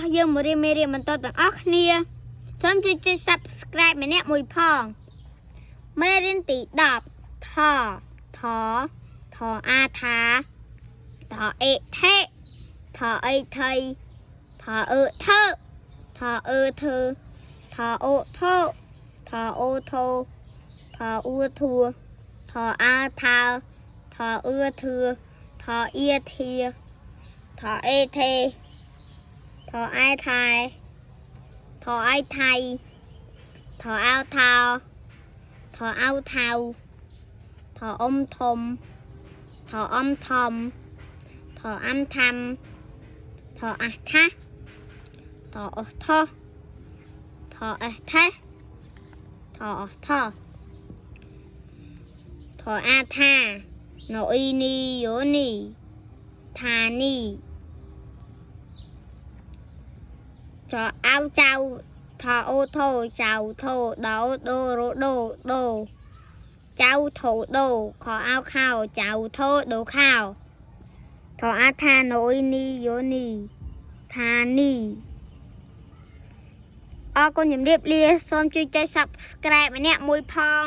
dương một đêm mê mình tôi bằng óc nia sớmជួយ subscribe ម្នាក់មួយផងមេរៀនទី10ថថអាថាថអេថេថអីថៃថអឺធ្វើថអឺធ្វើថអូធោថអូធោថអ៊ូធួថអាថាថអឺធឿថអ៊ីធាថអេថេថអៃថៃថអៃថៃថអោថោថអោថៅថអ៊ំធំថអ៊ំធំថអំធំថអះថាថអស់ថថអះថាថអស់ថថអាថាណូអ៊ីនីយោនីថានីចអោចៅថអូថោចៅថោដោដូរដូដូចៅថោដូខអោខោចៅថោដូខោថអាថាណូអ៊ីនីយោនីថានីអរគុណជំរាបលាសូមជួយចុច Subscribe ម្នាក់មួយផង